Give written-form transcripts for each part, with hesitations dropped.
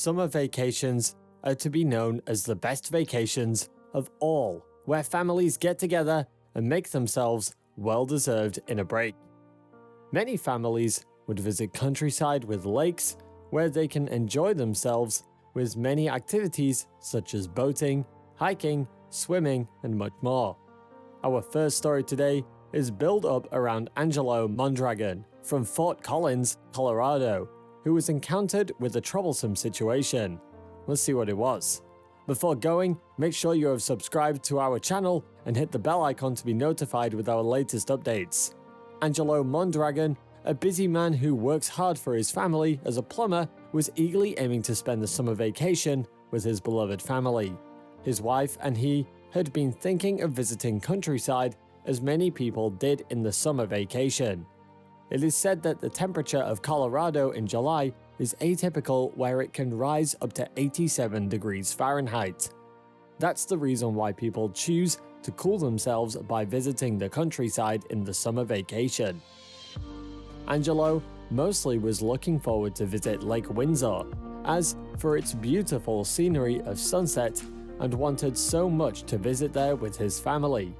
Summer vacations are to be known as the best vacations of all, where families get together and make themselves well-deserved in a break. Many families would visit countryside with lakes where they can enjoy themselves with many activities such as boating, hiking, swimming, and much more. Our first story today is built up around Angelo Mondragon from Fort Collins, Colorado, who was encountered with a troublesome situation. Let's see what it was. Before going, make sure you have subscribed to our channel and hit the bell icon to be notified with our latest updates. Angelo Mondragon, a busy man who works hard for his family as a plumber, was eagerly aiming to spend the summer vacation with his beloved family. His wife and he had been thinking of visiting countryside, as many people did in the summer vacation. It is said that the temperature of Colorado in July is atypical, where it can rise up to 87 degrees Fahrenheit. That's the reason why people choose to cool themselves by visiting the countryside in the summer vacation. Angelo mostly was looking forward to visit Lake Windsor, as for its beautiful scenery of sunset, and wanted so much to visit there with his family.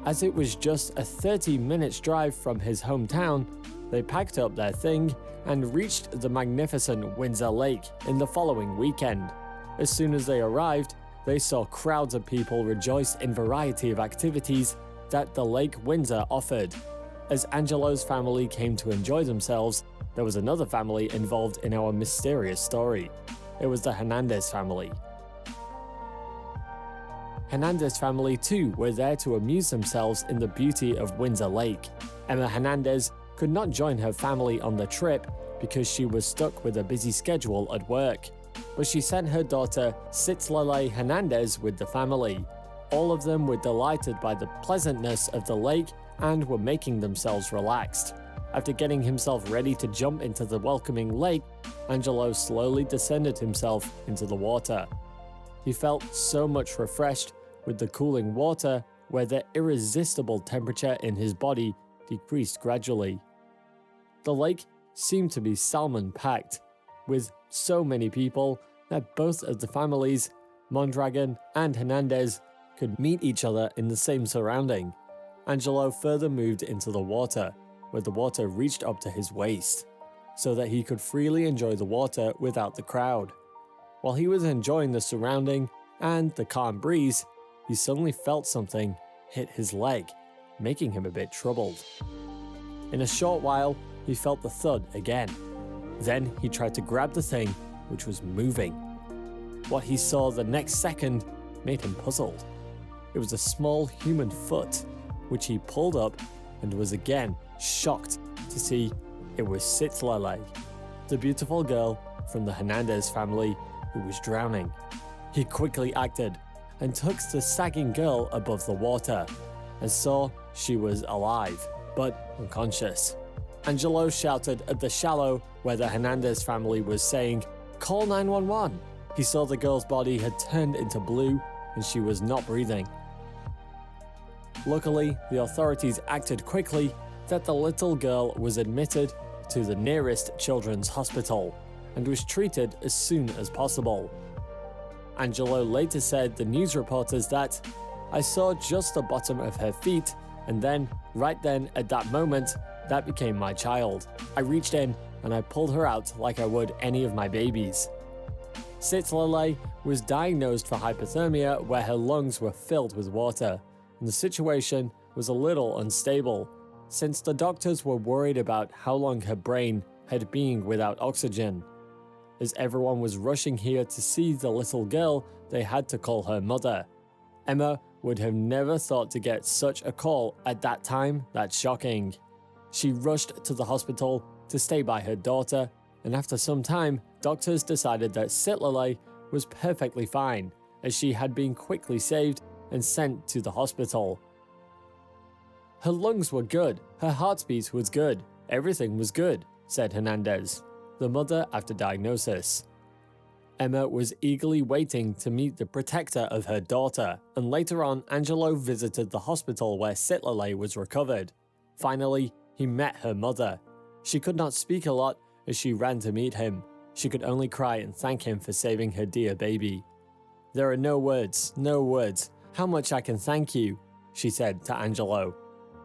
As it was just a 30-minute drive from his hometown, they packed up their thing and reached the magnificent Windsor Lake in the following weekend. As soon as they arrived, they saw crowds of people rejoice in variety of activities that the Lake Windsor offered. As Angelo's family came to enjoy themselves, there was another family involved in our mysterious story. It was the Hernandez family. Hernandez family too were there to amuse themselves in the beauty of Windsor Lake. Emma Hernandez could not join her family on the trip because she was stuck with a busy schedule at work, but she sent her daughter Citlali Hernandez with the family. All of them were delighted by the pleasantness of the lake and were making themselves relaxed. After getting himself ready to jump into the welcoming lake, Angelo slowly descended himself into the water. He felt so much refreshed with the cooling water, where the irresistible temperature in his body decreased gradually. The lake seemed to be salmon-packed, with so many people that both of the families, Mondragon and Hernandez, could meet each other in the same surrounding. Angelo further moved into the water, where the water reached up to his waist, so that he could freely enjoy the water without the crowd. While he was enjoying the surrounding and the calm breeze, he suddenly felt something hit his leg, making him a bit troubled. In a short while, he felt the thud again. Then he tried to grab the thing, which was moving. What he saw the next second made him puzzled. It was a small human foot, which he pulled up and was again shocked to see it was Citlali, the beautiful girl from the Hernandez family who was drowning. He quickly acted and took the sagging girl above the water and saw she was alive, but unconscious. Angelo shouted at the shallow where the Hernandez family was saying, "Call 911." He saw the girl's body had turned into blue and she was not breathing. Luckily, the authorities acted quickly that the little girl was admitted to the nearest children's hospital and was treated as soon as possible. Angelo later said to news reporters that, "I saw just the bottom of her feet, and then, right then at that moment, that became my child. I reached in and I pulled her out like I would any of my babies." Citlali was diagnosed for hypothermia, where her lungs were filled with water, and the situation was a little unstable, since the doctors were worried about how long her brain had been without oxygen. As everyone was rushing here to see the little girl, they had to call her mother. Emma would have never thought to get such a call at that time. That's shocking. She rushed to the hospital to stay by her daughter, and after some time, doctors decided that Citlali was perfectly fine, as she had been quickly saved and sent to the hospital. Her lungs were good, her heartbeat was good, everything was good, said Hernandez, the mother after diagnosis. Emma was eagerly waiting to meet the protector of her daughter, and later on Angelo visited the hospital where Citlali was recovered. Finally, he met her mother. She could not speak a lot as she ran to meet him, She could only cry and thank him for saving her dear baby. "There are no words, no words. How much I can thank you," she said to Angelo.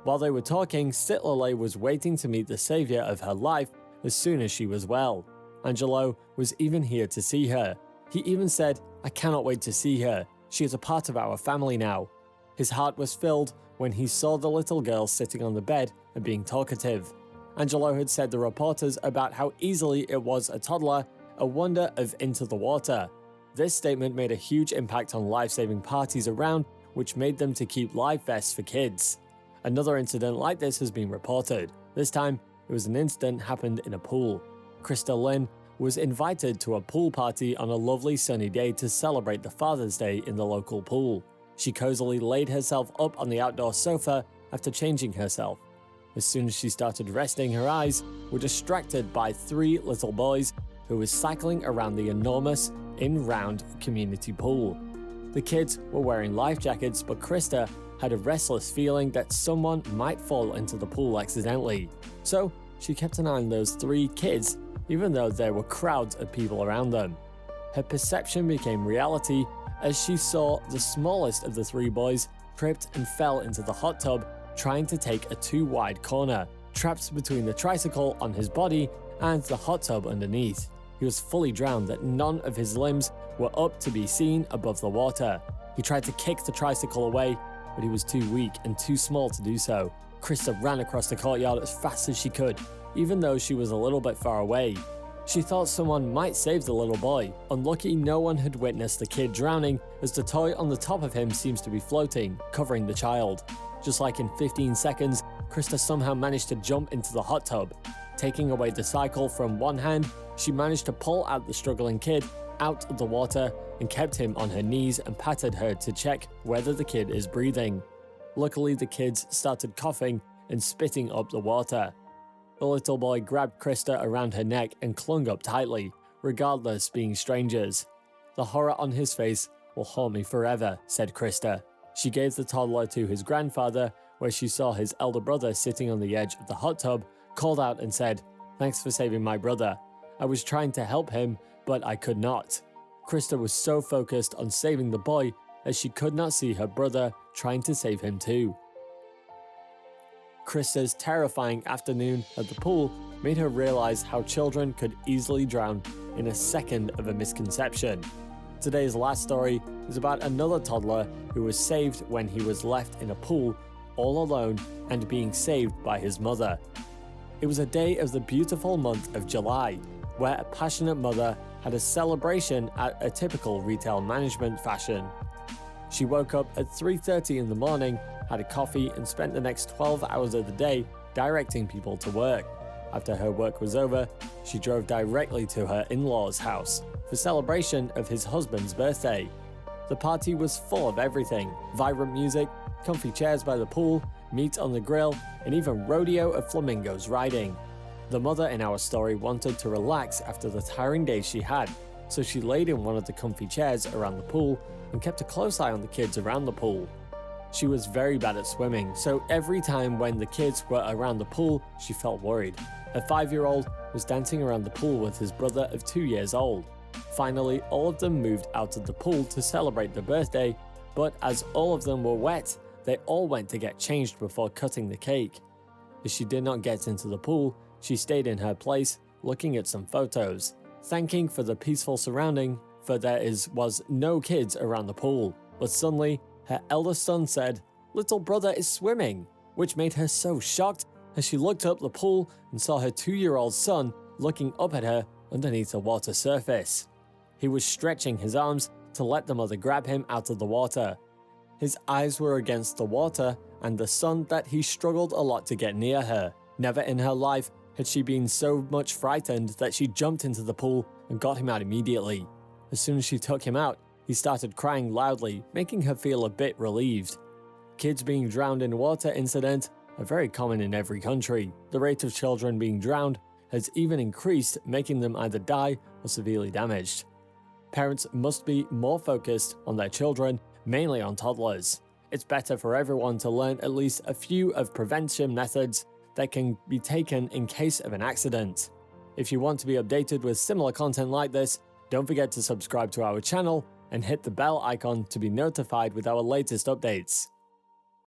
While they were talking, Sitlale was waiting to meet the savior of her life as soon as she was well. Angelo was even here to see her. He even said, "I cannot wait to see her. She is a part of our family now." His heart was filled when he saw the little girl sitting on the bed and being talkative. Angelo had said to reporters about how easily it was a toddler, a wonder of Into the Water. This statement made a huge impact on life-saving parties around, which made them to keep life vests for kids. Another incident like this has been reported. This time, it was an incident happened in a pool. Krista Lynn was invited to a pool party on a lovely sunny day to celebrate the Father's Day in the local pool. She cozily laid herself up on the outdoor sofa after changing herself. As soon as she started resting, her eyes were distracted by 3 little boys who were cycling around the enormous, in-round community pool. The kids were wearing life jackets, but Krista had a restless feeling that someone might fall into the pool accidentally. So she kept an eye on those 3 kids, even though there were crowds of people around them. Her perception became reality as she saw the smallest of the 3 boys tripped and fell into the hot tub, trying to take a too wide corner, trapped between the tricycle on his body and the hot tub underneath. He was fully drowned that none of his limbs were up to be seen above the water. He tried to kick the tricycle away, but he was too weak and too small to do so. Krista ran across the courtyard as fast as she could, even though she was a little bit far away. She thought someone might save the little boy. Unlucky no one had witnessed the kid drowning, as the toy on the top of him seems to be floating, covering the child. Just like in 15 seconds, Krista somehow managed to jump into the hot tub. Taking away the cycle from one hand, she managed to pull out the struggling kid out of the water and kept him on her knees and patted her to check whether the kid is breathing. Luckily, the kids started coughing and spitting up the water. The little boy grabbed Krista around her neck and clung up tightly, regardless being strangers. "The horror on his face will haunt me forever," said Krista. She gave the toddler to his grandfather, where she saw his elder brother sitting on the edge of the hot tub, called out and said, "Thanks for saving my brother. I was trying to help him, but I could not." Krista was so focused on saving the boy that she could not see her brother trying to save him too. Krista's terrifying afternoon at the pool made her realize how children could easily drown in a second of a misconception. Today's last story is about another toddler who was saved when he was left in a pool all alone and being saved by his mother. It was a day of the beautiful month of July, where a passionate mother had a celebration at a typical retail management fashion. She woke up at 3:30 in the morning, had a coffee, and spent the next 12 hours of the day directing people to work. After her work was over, she drove directly to her in-laws' house for celebration of his husband's birthday. The party was full of everything: vibrant music, comfy chairs by the pool, meat on the grill, and even rodeo of flamingos riding. The mother in our story wanted to relax after the tiring day she had, so she laid in one of the comfy chairs around the pool and kept a close eye on the kids around the pool. She was very bad at swimming, so every time when the kids were around the pool, she felt worried. Her 5-year-old was dancing around the pool with his brother of 2 years old. Finally, all of them moved out of the pool to celebrate the birthday, but as all of them were wet, they all went to get changed before cutting the cake. As she did not get into the pool, she stayed in her place, looking at some photos, thanking for the peaceful surrounding, for there was no kids around the pool. But suddenly, her eldest son said, "Little brother is swimming," which made her so shocked as she looked up the pool and saw her 2-year-old son looking up at her underneath the water surface. He was stretching his arms to let the mother grab him out of the water. His eyes were against the water and the sun that he struggled a lot to get near her. Never in her life had she been so much frightened that she jumped into the pool and got him out immediately. As soon as she took him out, he started crying loudly, making her feel a bit relieved. Kids being drowned in water incidents are very common in every country. The rate of children being drowned has even increased, making them either die or severely damaged. Parents must be more focused on their children, mainly on toddlers. It's better for everyone to learn at least a few of prevention methods that can be taken in case of an accident. If you want to be updated with similar content like this, don't forget to subscribe to our channel and hit the bell icon to be notified with our latest updates.